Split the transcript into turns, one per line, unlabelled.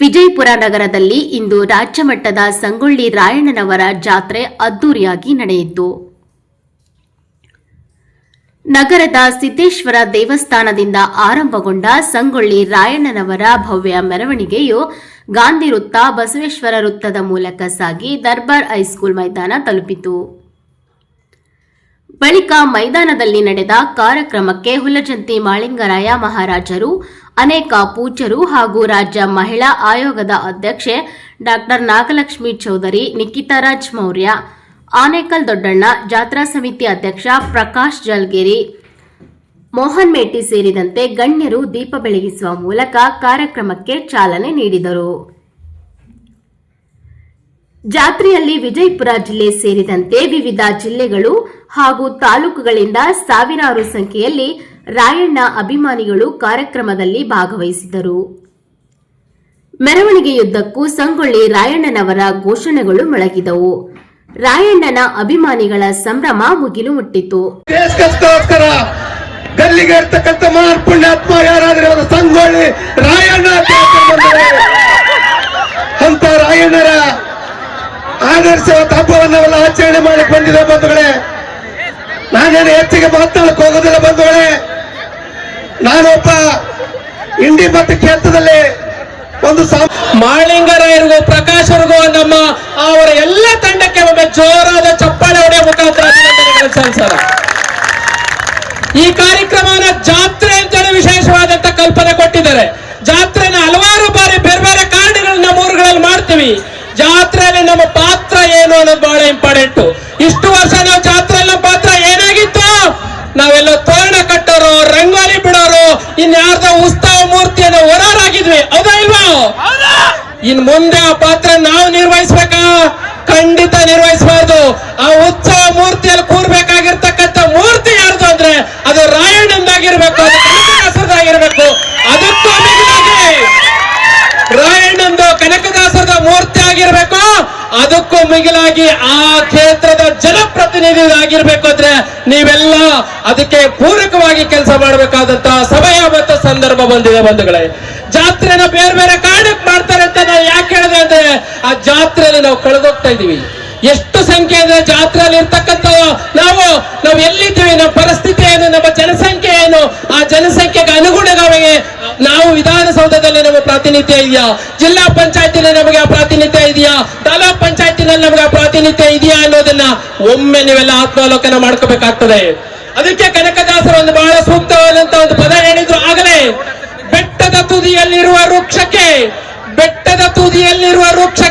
ವಿಜಯಪುರ ನಗರದಲ್ಲಿ ಇಂದು ರಾಜ್ಯಮಟ್ಟದ ಸಂಗೊಳ್ಳಿ ರಾಯಣ್ಣನವರ ಜಾತ್ರೆ ಅದ್ದೂರಿಯಾಗಿ ನಡೆಯಿತು. ನಗರದ ಸಿದ್ದೇಶ್ವರ ದೇವಸ್ಥಾನದಿಂದ ಆರಂಭಗೊಂಡ ಸಂಗೊಳ್ಳಿ ರಾಯಣ್ಣನವರ ಭವ್ಯ ಮೆರವಣಿಗೆಯು ಗಾಂಧಿ ವೃತ್ತ, ಬಸವೇಶ್ವರ ವೃತ್ತದ ಮೂಲಕ ಸಾಗಿ ದರ್ಬಾರ್ ಹೈಸ್ಕೂಲ್ ಮೈದಾನ ತಲುಪಿತು. ಬಳಿಕ ಮೈದಾನದಲ್ಲಿ ನಡೆದ ಕಾರ್ಯಕ್ರಮಕ್ಕೆ ಹುಲಜಂತಿ ಮಾಳಿಂಗರಾಯ ಮಹಾರಾಜರು, ಅನೇಕ ಪೂಜ್ಯರು ಹಾಗೂ ರಾಜ್ಯ ಮಹಿಳಾ ಆಯೋಗದ ಅಧ್ಯಕ್ಷೆ ಡಾ ನಾಗಲಕ್ಷ್ಮಿ ಚೌಧರಿ, ನಿಖಿತಾರಾಜ್ ಮೌರ್ಯ, ಆನೇಕಲ್ ದೊಡ್ಡಣ್ಣ, ಜಾತ್ರಾ ಸಮಿತಿ ಅಧ್ಯಕ್ಷ ಪ್ರಕಾಶ್ ಜಲ್ಗೇರಿ, ಮೋಹನ್ ಮೇಟಿ ಸೇರಿದಂತೆ ಗಣ್ಯರು ದೀಪ ಬೆಳಗಿಸುವ ಮೂಲಕ ಕಾರ್ಯಕ್ರಮಕ್ಕೆ ಚಾಲನೆ ನೀಡಿದರು. ಜಾತ್ರೆಯಲ್ಲಿ ವಿಜಯಪುರ ಜಿಲ್ಲೆ ಸೇರಿದಂತೆ ವಿವಿಧ ಜಿಲ್ಲೆಗಳು ಹಾಗೂ ತಾಲೂಕುಗಳಿಂದ ಸಾವಿರಾರು ಸಂಖ್ಯೆಯಲ್ಲಿ ರಾಯಣ್ಣ ಅಭಿಮಾನಿಗಳು ಕಾರ್ಯಕ್ರಮದಲ್ಲಿ ಭಾಗವಹಿಸಿದರು. ಮೆರವಣಿಗೆಯುದ್ದಕ್ಕೂ ಸಂಗೊಳ್ಳಿ ರಾಯಣ್ಣನವರ ಘೋಷಣೆಗಳು ಮೊಳಗಿದವು. ರಾಯಣ್ಣನ ಅಭಿಮಾನಿಗಳ ಸಂಭ್ರಮ ಮುಗಿಲು ಮುಟ್ಟಿತು.
ಗಲ್ಲಿಗೆ ಇರ್ತಕ್ಕಂಥ ಮಹಾನ್ ಪುಣ್ಯಾತ್ಮ ಯಾರಾದ್ರೆ ಅವರ ಸಂಗೊಳ್ಳಿ ರಾಯಣ್ಣ ಅಂತ ರಾಯಣ್ಣರ ಆದರ್ಶವಾದ ಹಬ್ಬವನ್ನೆಲ್ಲ ಆಚರಣೆ ಮಾಡಕ್ಕೆ ಬಂದಿದೆ ಬಂಧುಗಳೇ. ನಾನೇನು ಹೆಚ್ಚಿಗೆ ಮಾತನಾಡಕ್ಕೆ ಹೋಗೋದಿಲ್ಲ ಬಂಧುಗಳೇ. ನಾನೊಬ್ಬ ಇಂಡಿ ಮತ್ತು ಕ್ಷೇತ್ರದಲ್ಲಿ ಒಂದು
ಮಾಳಿಂಗರಾಯರಿಗೂ ಪ್ರಕಾಶರಿಗೂ ನಮ್ಮ ಅವರ ಎಲ್ಲ ತಂಡಕ್ಕೆ ಒಮ್ಮೆ ಜೋರಾದ ಚಪ್ಪಾಳೆ ಹೊಡೆಯ ಮುಖಾಂತರ ಸಲ್ಲಿಸೋಣ. ಈ ಕಾರ್ಯಕ್ರಮನ ಜಾತ್ರೆ ಅಂತೇಳಿ ವಿಶೇಷವಾದಂತ ಕಲ್ಪನೆ ಕೊಟ್ಟಿದ್ದಾರೆ. ಜಾತ್ರೆನ ಹಲವಾರು ಬಾರಿ ಬೇರೆ ಬೇರೆ ಕಾರಣಗಳನ್ನ ನಮ್ಮ ಊರುಗಳಲ್ಲಿ ಮಾಡ್ತೀವಿ. ಜಾತ್ರೆಯಲ್ಲಿ ನಮ್ಮ ಪಾತ್ರ ಏನು ಅನ್ನೋದು ಬಹಳ ಇಂಪಾರ್ಟೆಂಟ್. ಇಷ್ಟು ವರ್ಷ ನಾವು ಜಾತ್ರೆಯಲ್ಲಿ ನಮ್ಮ ಪಾತ್ರ ಏನಾಗಿತ್ತು? ನಾವೆಲ್ಲ ತೋರಣ ಕಟ್ಟೋರು, ರಂಗೋಲಿ ಬಿಡೋರು, ಇನ್ಯಾರ್ದೋ ಉತ್ಸವ ಮೂರ್ತಿಯನ್ನು ಹೊರಾರಾಗಿದ್ವಿ. ಹೌದಾ ಇಲ್ವಾ? ಇನ್ ಮುಂದೆ ಆ ಪಾತ್ರ ನಾವು ನಿರ್ವಹಿಸ್ಬೇಕಾ? ಖಂಡಿತ ನಿರ್ವಹಿಸಬಾರ್ದು. ಆ ಉತ್ಸವ ಮೂರ್ತಿಯಲ್ಲಿ ಕೂರ್ಬೇಕಾಗಿರ್ತಕ್ಕಂಥ ಮೂರ್ತಿ ಯಾರ್ದು ಅಂದ್ರೆ ಅದು ರಾಯಣ್ಣಂದಾಗಿರ್ಬೇಕು, ಅದು ಕನಕದಾಸರದಾಗಿರ್ಬೇಕು. ಅದಕ್ಕೂ ಮಿಗಿಲಾಗಿ ರಾಯಣ್ಣಂದು ಕನಕದಾಸರದ ಮೂರ್ತಿ ಆಗಿರ್ಬೇಕು. ಅದಕ್ಕೂ ಮಿಗಿಲಾಗಿ ಆ ಕ್ಷೇತ್ರದ ಜನಪ್ರತಿನಿಧಿ ಆಗಿರ್ಬೇಕು. ಅಂದ್ರೆ ನೀವೆಲ್ಲ ಅದಕ್ಕೆ ಪೂರಕವಾಗಿ ಕೆಲಸ ಮಾಡಬೇಕಾದಂತಹ ಸಮಯ ಮತ್ತು ಸಂದರ್ಭ ಬಂದಿದೆ ಬಂಧುಗಳೇ. ಜಾತ್ರೆನ ಬೇರೆ ಬೇರೆ ಕಾರಣಕ್ಕೆ ಮಾಡ್ತಾರೆ ಅಂತ ನಾವು ಯಾಕೆ ಹೇಳಿದೆ ಅಂದ್ರೆ ಆ ಜಾತ್ರೆಯಲ್ಲಿ ನಾವು ಕಳೆದೋಗ್ತಾ ಇದೀವಿ. ಎಷ್ಟು ಸಂಖ್ಯೆ ಅಂದ್ರೆ ಜಾತ್ರೆಯಲ್ಲಿ ಇರ್ತಕ್ಕಂಥ ನಾವು ಎಲ್ಲಿದ್ದೀವಿ, ನಮ್ಮ ಪರಿಸ್ಥಿತಿ ಏನು, ನಮ್ಮ ಜನಸಂಖ್ಯೆ ಏನು, ಆ ಜನಸಂಖ್ಯೆಗೆ ಅನುಗುಣವಾಗಿ ನಾವು ವಿಧಾನಸೌಧದಲ್ಲಿ ನಮ್ಮ ಪ್ರಾತಿನಿಧ್ಯ ಇದೆಯಾ, ಜಿಲ್ಲಾ ಪಂಚಾಯತಿನಲ್ಲಿ ನಮಗೆ ಆ ಪ್ರಾತಿನಿಧ್ಯ ಇದೆಯಾ, ತಾಲೂಕ್ ಪಂಚಾಯತಿನಲ್ಲಿ ನಮಗೆ ಆ ಪ್ರಾತಿನಿಧ್ಯ ಇದೆಯಾ ಅನ್ನೋದನ್ನ ಒಮ್ಮೆ ನೀವೆಲ್ಲ ಆತ್ಮಾವಲೋಕನ ಮಾಡ್ಕೋಬೇಕಾಗ್ತದೆ. ಅದಕ್ಕೆ ಕನಕದಾಸರು ಒಂದು ಬಹಳ ಸೂಕ್ತವಾದಂತ ಒಂದು ಪದ ಹೇಳಿದ್ರು ಆಗಲೇ. ಬೆಟ್ಟದ ತುದಿಯಲ್ಲಿರುವ ವೃಕ್ಷಕ್ಕೆ, ಬೆಟ್ಟದ ತುದಿಯಲ್ಲಿರುವ ವೃಕ್ಷ